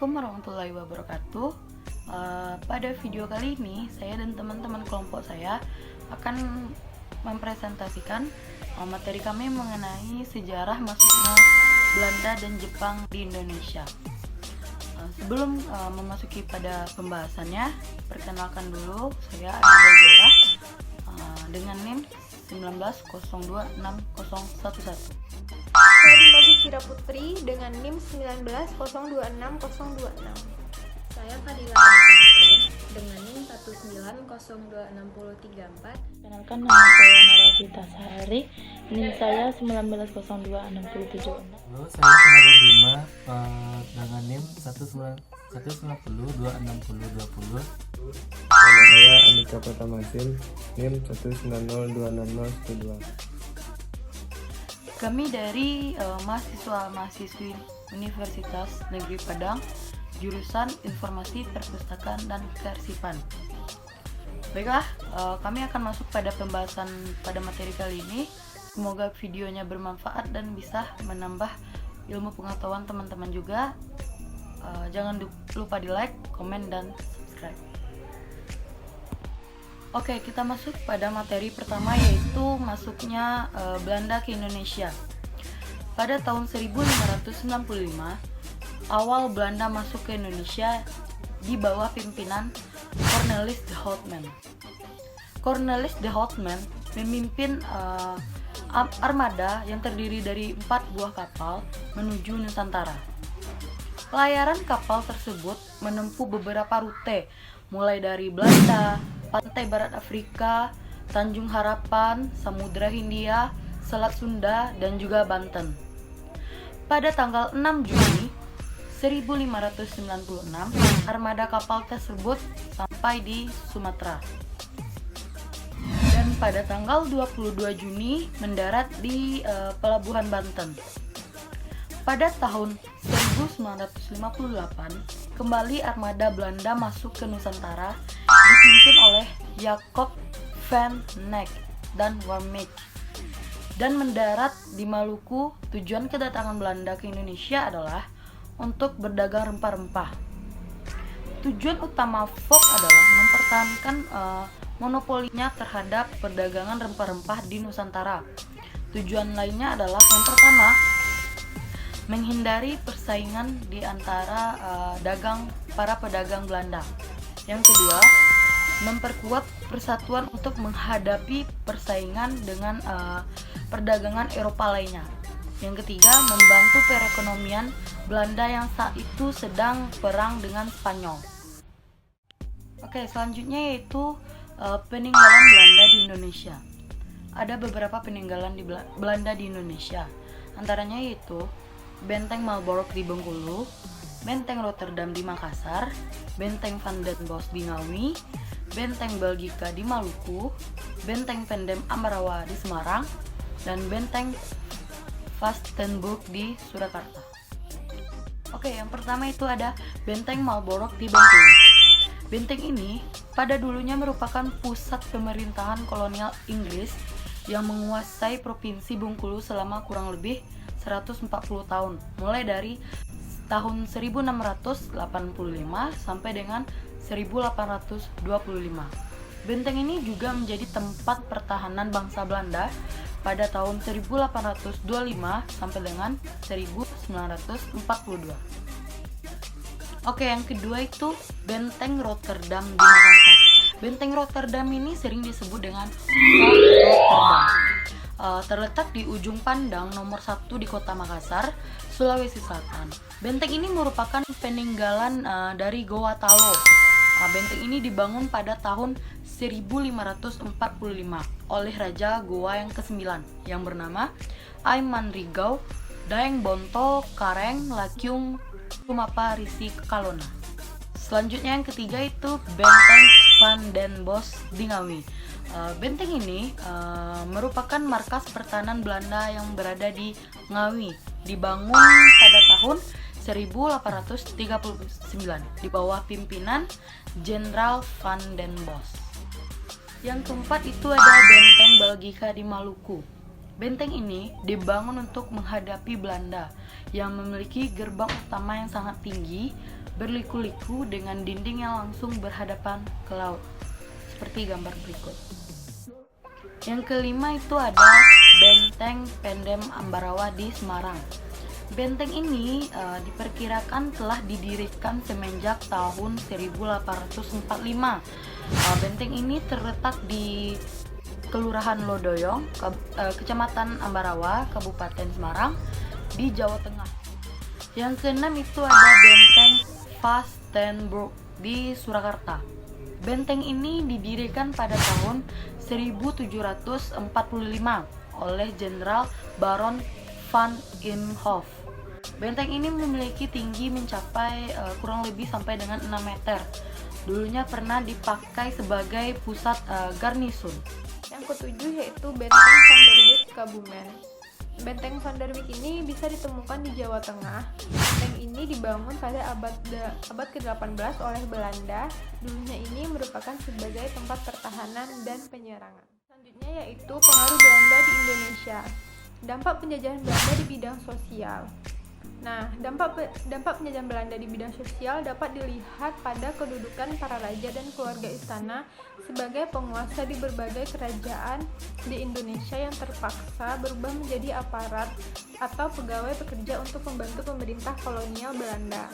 Assalamualaikum warahmatullahi wabarakatuh. Pada video kali ini saya dan teman-teman kelompok saya akan mempresentasikan materi kami mengenai sejarah masuknya Belanda dan Jepang di Indonesia. Sebelum memasuki pada pembahasannya, perkenalkan dulu, saya Ananda Zora dengan NIM 190260011. Saya Dimas Sira Putri dengan NIM 190260026. Saya Fadila Nurul dengan NIM 1902634. Kenalkan, nama saya Nara Gita Sehari, NIM saya 1902676. Halo, saya Sinarul Bima dengan NIM 190260020. Nama saya Andika Pratamasin, NIM 190260012. Kami dari mahasiswa-mahasiswi Universitas Negeri Padang, jurusan Informasi Perpustakaan dan Kearsipan. Baiklah, kami akan masuk pada pembahasan pada materi kali ini. Semoga videonya bermanfaat dan bisa menambah ilmu pengetahuan teman-teman juga. Jangan lupa di like, komen, dan subscribe. Oke, kita masuk pada materi pertama, yaitu masuknya Belanda ke Indonesia. Pada tahun 1595, awal Belanda masuk ke Indonesia di bawah pimpinan Cornelis de Houtman. Cornelis de Houtman memimpin armada yang terdiri dari 4 buah kapal menuju Nusantara. Pelayaran kapal tersebut menempuh beberapa rute, mulai dari Belanda, Pantai Barat Afrika, Tanjung Harapan, Samudra Hindia, Selat Sunda, dan juga Banten. Pada tanggal 6 Juni 1596, armada kapal tersebut sampai di Sumatera. Dan pada tanggal 22 Juni mendarat di Pelabuhan Banten. Pada tahun 1958, kembali armada Belanda masuk ke Nusantara dipimpin oleh Jacob van Neck dan Warmich dan mendarat di Maluku. Tujuan kedatangan Belanda ke Indonesia adalah untuk berdagang rempah-rempah. Tujuan utama Fock adalah mempertahankan monopolinya terhadap perdagangan rempah-rempah di Nusantara. Tujuan lainnya adalah yang pertama, menghindari persaingan di antara para pedagang Belanda. Yang kedua, memperkuat persatuan untuk menghadapi persaingan dengan perdagangan Eropa lainnya. Yang ketiga, membantu perekonomian Belanda yang saat itu sedang perang dengan Spanyol. Oke, selanjutnya yaitu peninggalan Belanda di Indonesia. Ada beberapa peninggalan di Belanda di Indonesia. Antaranya yaitu Benteng Marlborough di Bengkulu, Benteng Rotterdam di Makassar, Benteng Van den Bosch di Ngawi, Benteng Belgika di Maluku, Benteng Pendem Ambarawa di Semarang, dan Benteng Vastenburg di Surakarta. Oke, yang pertama itu ada Benteng Marlborough di Bengkulu. Benteng ini pada dulunya merupakan pusat pemerintahan kolonial Inggris yang menguasai provinsi Bengkulu selama kurang lebih 140 tahun, mulai dari tahun 1685 sampai dengan 1825. Benteng ini juga menjadi tempat pertahanan bangsa Belanda pada tahun 1825 sampai dengan 1942. Oke, yang kedua itu Benteng Rotterdam di Makassar. Benteng Rotterdam ini sering disebut dengan Fort Rotterdam. Terletak di ujung pandang nomor 1 di kota Makassar, Sulawesi Selatan. Benteng ini merupakan peninggalan dari Goa Talo. Benteng ini dibangun pada tahun 1545 oleh Raja Goa yang ke-9 yang bernama Aiman Rigau Daeng Bonto Kareng Lakyung Tumapa Risi Kalona. Selanjutnya yang ketiga itu Benteng Van den Bosch di Ngawi. Benteng ini merupakan markas pertahanan Belanda yang berada di Ngawi, dibangun pada tahun 1839 di bawah pimpinan Jenderal Van den Bosch. Yang keempat itu ada Benteng Belgika di Maluku. Benteng ini dibangun untuk menghadapi Belanda yang memiliki gerbang utama yang sangat tinggi, berliku-liku dengan dinding yang langsung berhadapan ke laut, seperti gambar berikut. Yang kelima itu ada Benteng Pendem Ambarawa di Semarang. Benteng ini diperkirakan telah didirikan semenjak tahun 1845. Benteng ini terletak di Kelurahan Lodoyong, Kecamatan Ambarawa, Kabupaten Semarang, di Jawa Tengah. Yang keenam itu ada Benteng Vastenburg di Surakarta. Benteng ini didirikan pada tahun 1745 oleh Jenderal Baron van Imhoff. Benteng ini memiliki tinggi mencapai kurang lebih sampai dengan 6 meter. Dulunya pernah dipakai sebagai pusat garnison. Yang ketujuh yaitu Benteng Van der Wijk Kebumen. Benteng Van der Wijk ini bisa ditemukan di Jawa Tengah. Benteng ini dibangun pada abad ke-18 oleh Belanda. Dulunya ini merupakan sebagai tempat pertahanan dan penyerangan. Selanjutnya yaitu pengaruh Belanda di Indonesia. Dampak penjajahan Belanda di bidang sosial. Nah, dampak penjajahan Belanda di bidang sosial dapat dilihat pada kedudukan para raja dan keluarga istana sebagai penguasa di berbagai kerajaan di Indonesia yang terpaksa berubah menjadi aparat atau pegawai pekerja untuk membantu pemerintah kolonial Belanda.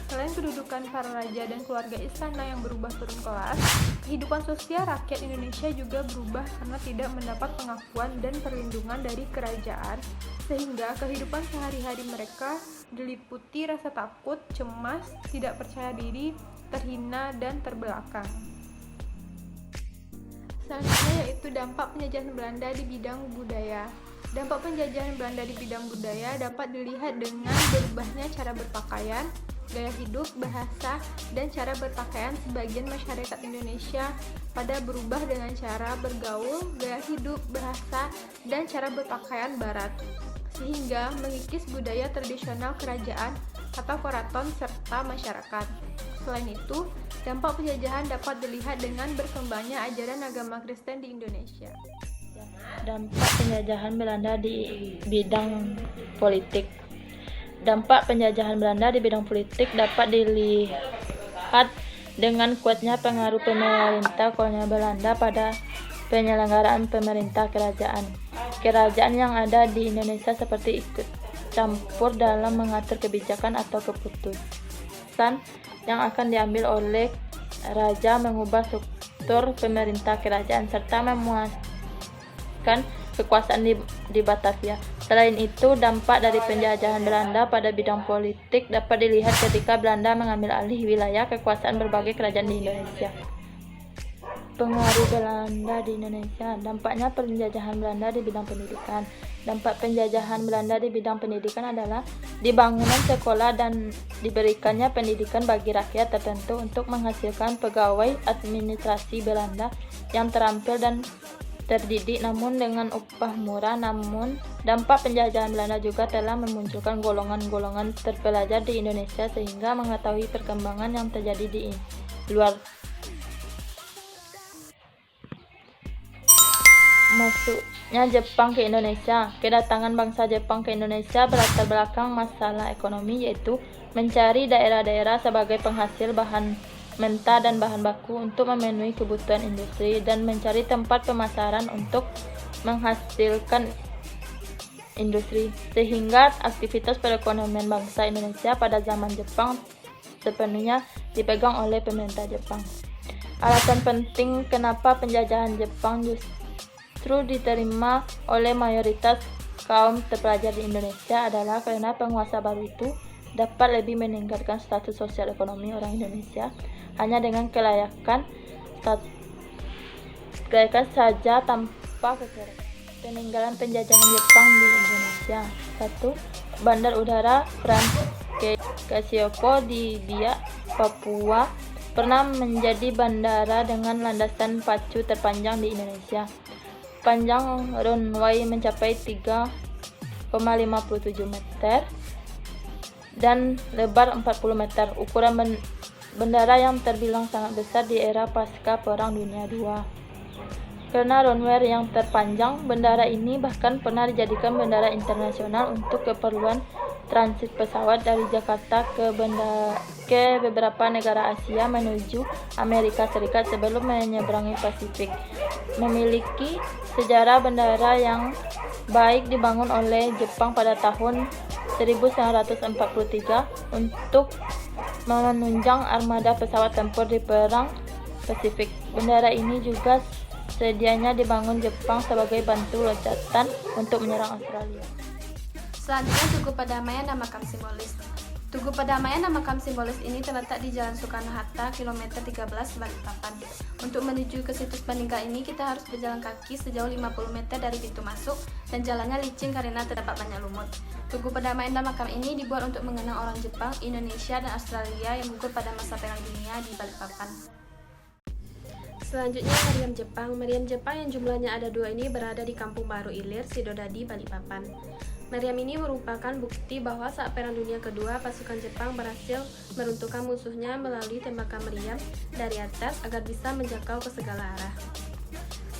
Selain kedudukan para raja dan keluarga istana yang berubah turun kelas, kehidupan sosial rakyat Indonesia juga berubah karena tidak mendapat pengakuan dan perlindungan dari kerajaan, sehingga kehidupan sehari-hari mereka diliputi rasa takut, cemas, tidak percaya diri, terhina, dan terbelakang. Selanjutnya yaitu dampak penjajahan Belanda di bidang budaya. Dampak penjajahan Belanda di bidang budaya dapat dilihat dengan berubahnya cara berpakaian, gaya hidup, bahasa, dan cara berpakaian sebagian masyarakat Indonesia pada berubah dengan cara bergaul, gaya hidup, bahasa, dan cara berpakaian barat, sehingga mengikis budaya tradisional kerajaan atau keraton serta masyarakat. Selain itu, dampak penjajahan dapat dilihat dengan berkembangnya ajaran agama Kristen di Indonesia. Dampak penjajahan Belanda di bidang politik. Dampak penjajahan Belanda di bidang politik dapat dilihat dengan kuatnya pengaruh pemerintah kolonial Belanda pada penyelenggaraan pemerintah kerajaan. Kerajaan yang ada di Indonesia seperti ikut campur dalam mengatur kebijakan atau keputusan yang akan diambil oleh raja, mengubah struktur pemerintah kerajaan, serta memuaskan kekuasaan di Batavia. Selain itu, dampak dari penjajahan Belanda pada bidang politik dapat dilihat ketika Belanda mengambil alih wilayah kekuasaan berbagai kerajaan di Indonesia. Pengaruh Belanda di Indonesia. Dampaknya penjajahan Belanda di bidang pendidikan. Dampak penjajahan Belanda di bidang pendidikan adalah dibangunan sekolah dan diberikannya pendidikan bagi rakyat tertentu untuk menghasilkan pegawai administrasi Belanda yang terampil dan terdidik namun dengan upah murah. Namun dampak penjajahan Belanda juga telah memunculkan golongan-golongan terpelajar di Indonesia sehingga mengetahui perkembangan yang terjadi di luar. Masuknya Jepang ke Indonesia. Kedatangan bangsa Jepang ke Indonesia berlatar belakang masalah ekonomi, yaitu mencari daerah-daerah sebagai penghasil bahan mentah dan bahan baku untuk memenuhi kebutuhan industri dan mencari tempat pemasaran untuk menghasilkan industri, sehingga aktivitas perekonomian bangsa Indonesia pada zaman Jepang sepenuhnya dipegang oleh pemerintah Jepang. Alasan penting kenapa penjajahan Jepang justru diterima oleh mayoritas kaum terpelajar di Indonesia adalah karena penguasa baru itu dapat lebih meningkatkan status sosial ekonomi orang Indonesia hanya dengan kelayakan saja tanpa kekerasan. Peninggalan penjajahan Jepang di Indonesia. 1. Bandar Udara Frans Kasiopo di Biak, Papua pernah menjadi bandara dengan landasan pacu terpanjang di Indonesia. Panjang runway mencapai 3,57 meter dan lebar 40 meter. Ukuran bandara yang terbilang sangat besar di era pasca Perang Dunia II. Karena runway yang terpanjang, bandara ini bahkan pernah dijadikan bandara internasional untuk keperluan transit pesawat dari Jakarta ke beberapa negara Asia menuju Amerika Serikat sebelum menyeberangi Pasifik. Memiliki sejarah bandara yang baik, dibangun oleh Jepang pada tahun 1943 untuk menunjang armada pesawat tempur di Perang Pasifik. Bandara ini juga sedianya dibangun Jepang sebagai bantu loncatan untuk menyerang Australia. Selanjutnya, Tugu Perdamaian dan Makam Simbolis. Tugu Perdamaian dan Makam Simbolis ini terletak di Jalan Soekarno-Hatta, kilometer 13, Balikpapan. Untuk menuju ke situs peninggal ini, kita harus berjalan kaki sejauh 50 meter dari pintu masuk, dan jalannya licin karena terdapat banyak lumut. Tugu Perdamaian dan Makam ini dibuat untuk mengenang orang Jepang, Indonesia, dan Australia yang gugur pada masa Perang Dunia di Balikpapan. Selanjutnya, Meriam Jepang. Meriam Jepang yang jumlahnya ada 2 ini berada di Kampung Baru Ilir, Sidodadi, Balikpapan. Meriam ini merupakan bukti bahwa saat Perang Dunia Kedua, pasukan Jepang berhasil meruntuhkan musuhnya melalui tembakan meriam dari atas agar bisa menjangkau ke segala arah.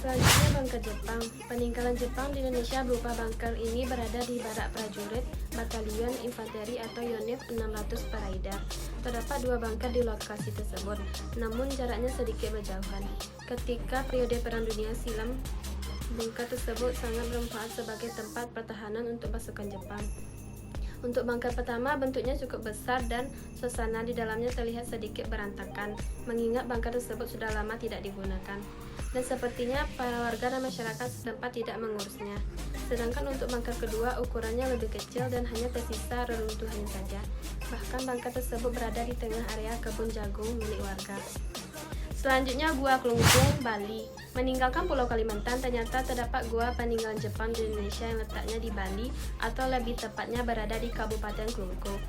Selanjutnya, Bunker Jepang. Peninggalan Jepang di Indonesia berupa bunker ini berada di barak prajurit Batalion Infanteri atau Yonif 600 Paraida. Terdapat 2 bunker di lokasi tersebut, namun jaraknya sedikit berjauhan. Ketika periode Perang Dunia silam, bunker tersebut sangat bermanfaat sebagai tempat pertahanan untuk pasukan Jepang. Untuk bunker pertama, bentuknya cukup besar dan suasana di dalamnya terlihat sedikit berantakan, mengingat bunker tersebut sudah lama tidak digunakan. Dan sepertinya para warga dan masyarakat setempat tidak mengurusnya. Sedangkan untuk bunker kedua, ukurannya lebih kecil dan hanya tersisa reruntuhannya saja. Bahkan bunker tersebut berada di tengah area kebun jagung milik warga. Selanjutnya, Gua Klungkung, Bali. Meninggalkan Pulau Kalimantan, ternyata terdapat gua peninggalan Jepang di Indonesia yang letaknya di Bali, atau lebih tepatnya berada di Kabupaten Klungkung.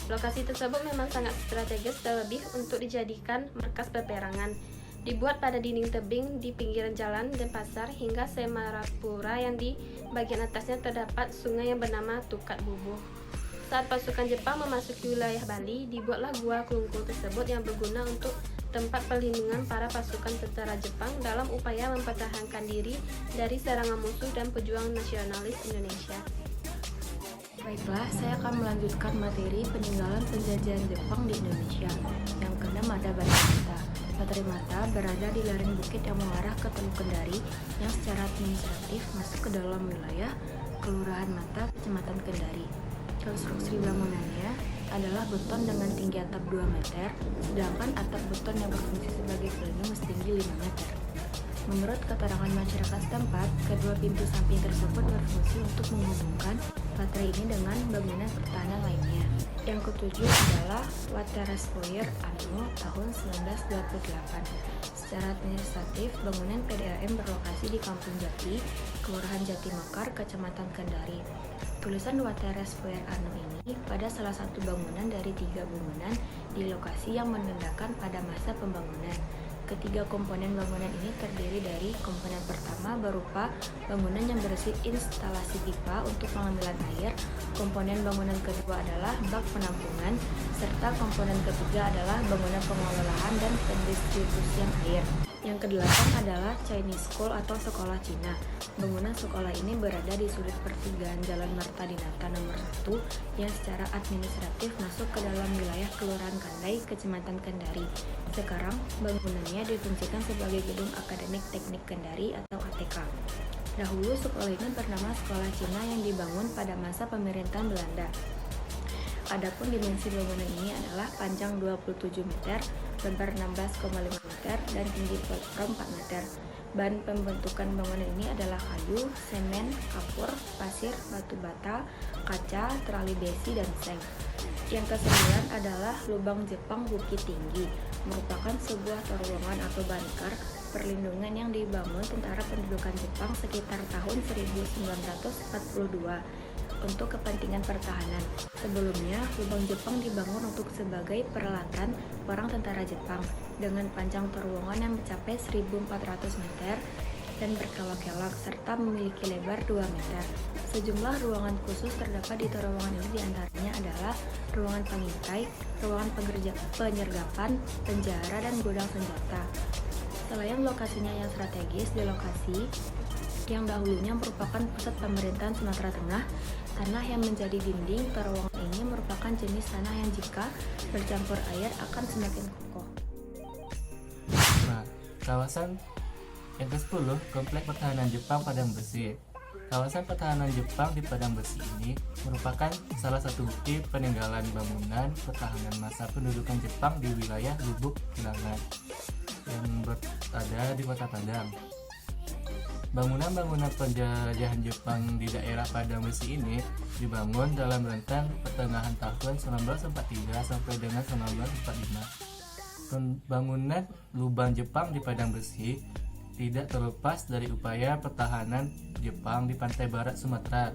Lokasi tersebut memang sangat strategis, terlebih untuk dijadikan markas peperangan. Dibuat pada dinding tebing di pinggiran jalan dan pasar hingga Semarapura yang di bagian atasnya terdapat sungai yang bernama Tukat Bubuh. Saat pasukan Jepang memasuki wilayah Bali, dibuatlah Gua Klungkung tersebut yang berguna untuk tempat perlindungan para pasukan tentara Jepang dalam upaya mempertahankan diri dari serangan musuh dan pejuang nasionalis Indonesia. Baiklah, saya akan melanjutkan materi peninggalan penjajahan Jepang di Indonesia. Yang keenam ada Batu Mata. Batu Mata berada di lereng bukit yang mengarah ke Teluk Kendari yang secara administratif masuk ke dalam wilayah Kelurahan Mata, Kecamatan Kendari. Konstruksi bangunannya adalah beton dengan tinggi atap 2 meter, sedangkan atap beton yang berfungsi sebagai pelindung setinggi 5 meter. Menurut keterangan masyarakat setempat, kedua pintu samping tersebut berfungsi untuk menghubungkan baterai ini dengan bangunan pertahanan lainnya. Yang ketujuh adalah Waterespoir Ano tahun 1928. Secara administratif, bangunan PDAM berlokasi di Kampung Jati, Kelurahan Jati Mekar, Kecamatan Kendari. Tulisan Waterespoir Ano ini pada salah satu bangunan dari 3 bangunan di lokasi yang menandakan pada masa pembangunan. Ketiga komponen bangunan ini terdiri dari komponen pertama berupa bangunan yang berisi instalasi pipa untuk pengambilan air, komponen bangunan kedua adalah bak penampungan, serta komponen ketiga adalah bangunan pengelolaan dan pendistribusian air. Yang kedelapan adalah Chinese School atau sekolah Cina. Bangunan sekolah ini berada di sudut pertigaan Jalan Marta Dinata nomor 1 yang secara administratif masuk ke dalam wilayah Kelurahan Kandai, Kecamatan Kendari. Sekarang bangunannya difungsikan sebagai Gedung Akademik Teknik Kendari atau ATK. Dahulu sekolah ini bernama Sekolah Cina yang dibangun pada masa pemerintahan Belanda. Adapun dimensi bangunan ini adalah panjang 27 meter, lebar 16,5 meter, dan tinggi platform 4 meter. Bahan pembentukan bangunan ini adalah kayu, semen, kapur, pasir, batu bata, kaca, terali besi, dan seng. Yang ke-9 adalah Lubang Jepang Bukit Tinggi, merupakan sebuah terowongan atau bunker perlindungan yang dibangun tentara pendudukan Jepang sekitar tahun 1942 untuk kepentingan pertahanan. Sebelumnya, lubang Jepang dibangun untuk sebagai peralatan perang tentara Jepang dengan panjang terowongan yang mencapai 1.400 meter dan berkelok-kelok serta memiliki lebar 2 meter. Sejumlah ruangan khusus terdapat di terowongan ini, diantaranya adalah ruangan pengintai, ruangan penyergapan, penjara, dan gudang senjata. Selain lokasinya yang strategis di lokasi yang dahulunya merupakan pusat pemerintahan Sumatera Tengah, tanah yang menjadi dinding terowongan ini merupakan jenis tanah yang jika bercampur air akan semakin kokoh. Nah, kawasan yang ke-10, Komplek Pertahanan Jepang Padang Besi. Kawasan pertahanan Jepang di Padang Besi ini merupakan salah satu bukti peninggalan bangunan pertahanan masa pendudukan Jepang di wilayah Lubuk Kilangan yang berada di Kota Padang. Bangunan-bangunan penjajahan Jepang di daerah Padang Besi ini dibangun dalam rentang pertengahan tahun 1943 sampai dengan 1945. Pembangunan lubang Jepang di Padang Besi tidak terlepas dari upaya pertahanan Jepang di pantai barat Sumatera.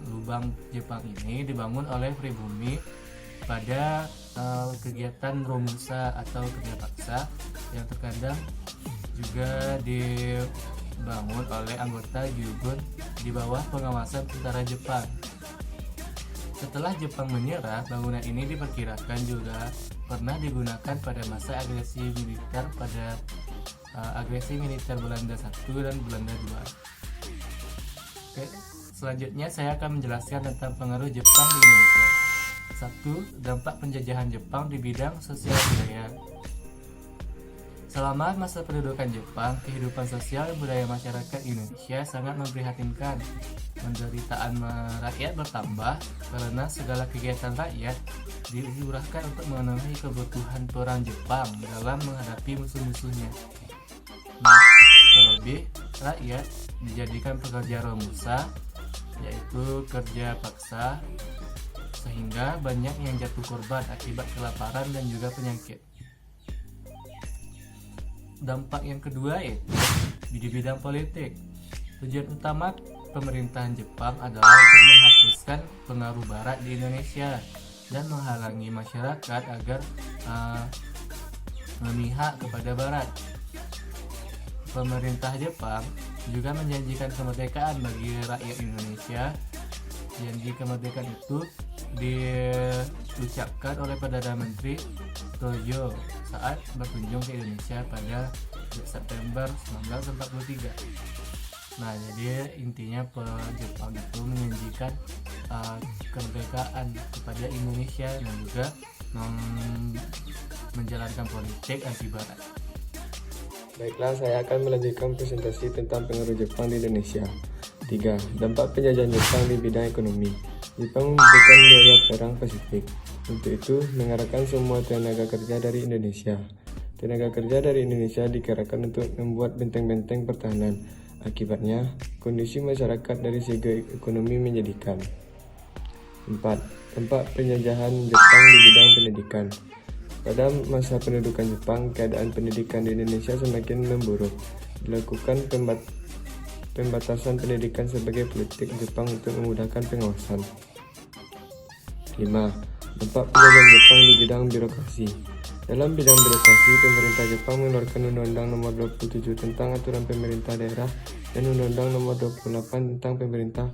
Lubang Jepang ini dibangun oleh pribumi pada kegiatan romusa atau kerja paksa yang terkadang juga dibangun oleh anggota Gyugun di bawah pengawasan tentara Jepang. Setelah Jepang menyerah, bangunan ini diperkirakan juga pernah digunakan pada masa agresi militer Belanda I dan Belanda II. Oke, selanjutnya saya akan menjelaskan tentang pengaruh Jepang di Indonesia. 1. Dampak penjajahan Jepang di bidang sosial budaya. Selama masa pendudukan Jepang, kehidupan sosial dan budaya masyarakat Indonesia sangat memprihatinkan. Penderitaan rakyat bertambah karena segala kegiatan rakyat diurahkan untuk memenuhi kebutuhan perang Jepang dalam menghadapi musuh-musuhnya. Nah, terlebih rakyat dijadikan pekerja romusa, yaitu kerja paksa, sehingga banyak yang jatuh korban akibat kelaparan dan juga penyakit. Dampak yang kedua yaitu di bidang politik. Tujuan utama pemerintahan Jepang adalah untuk menghapuskan pengaruh Barat di Indonesia dan menghalangi masyarakat agar memihak kepada Barat. Pemerintah Jepang juga menjanjikan kemerdekaan bagi rakyat Indonesia. Janji kemerdekaan itu diucapkan oleh Perdana Menteri Tojo saat berkunjung ke Indonesia pada September 1943. Nah, jadi intinya Jepang itu menjanjikan kemerdekaan kepada Indonesia dan juga menjalankan politik anti Barat. Baiklah, saya akan melanjutkan presentasi tentang pengaruh Jepang di Indonesia. 3. Dampak penjajahan Jepang di bidang ekonomi. Jepang memberikan biaya perang Pasifik. Untuk itu, mengarahkan semua tenaga kerja dari Indonesia. Tenaga kerja dari Indonesia dikerahkan untuk membuat benteng-benteng pertahanan. Akibatnya, kondisi masyarakat dari segi ekonomi menyedihkan. 4. Dampak penjajahan Jepang di bidang pendidikan. Pada masa pendudukan Jepang, keadaan pendidikan di Indonesia semakin memburuk. Dilakukan pembatasan pendidikan sebagai politik Jepang untuk memudahkan pengawasan. 5. Dampak penjajahan Jepang di bidang birokrasi. Dalam bidang birokrasi, pemerintah Jepang mengeluarkan Undang-Undang Nomor 27 tentang Aturan Pemerintah Daerah dan Undang-Undang Nomor 28 tentang Pemerintah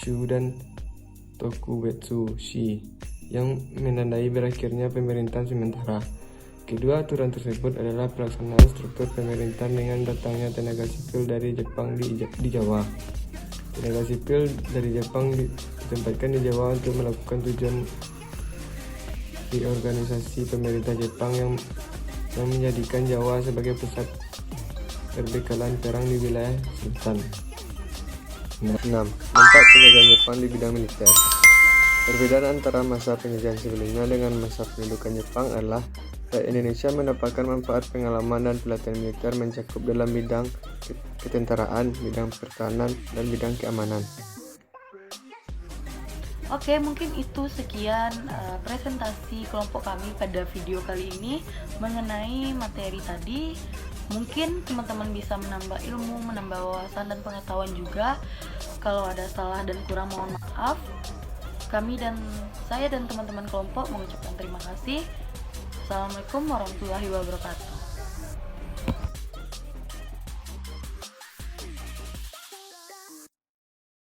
Shu dan Tokubetsu Shi yang menandai berakhirnya pemerintahan sementara. Kedua aturan tersebut adalah pelaksanaan struktur pemerintahan dengan datangnya tenaga sipil dari Jepang di Jawa. Tenaga sipil dari Jepang ditempatkan di Jawa untuk melakukan tujuan di organisasi pemerintah Jepang yang menjadikan Jawa sebagai pusat perbekalan perang di wilayah Sultan. 6. Dampak penjajahan Jepang di bidang militer. Perbedaan antara masa penjajahan sebelumnya dengan masa pendudukan Jepang adalah rakyat Indonesia mendapatkan manfaat pengalaman dan pelatihan militer mencakup dalam bidang ketentaraan, bidang pertahanan, dan bidang keamanan. Oke, mungkin itu sekian presentasi kelompok kami pada video kali ini mengenai materi tadi. Mungkin teman-teman bisa menambah ilmu, menambah wawasan dan pengetahuan juga. Kalau ada salah dan kurang, mohon maaf. Saya dan teman-teman kelompok mengucapkan terima kasih. Assalamualaikum warahmatullahi wabarakatuh.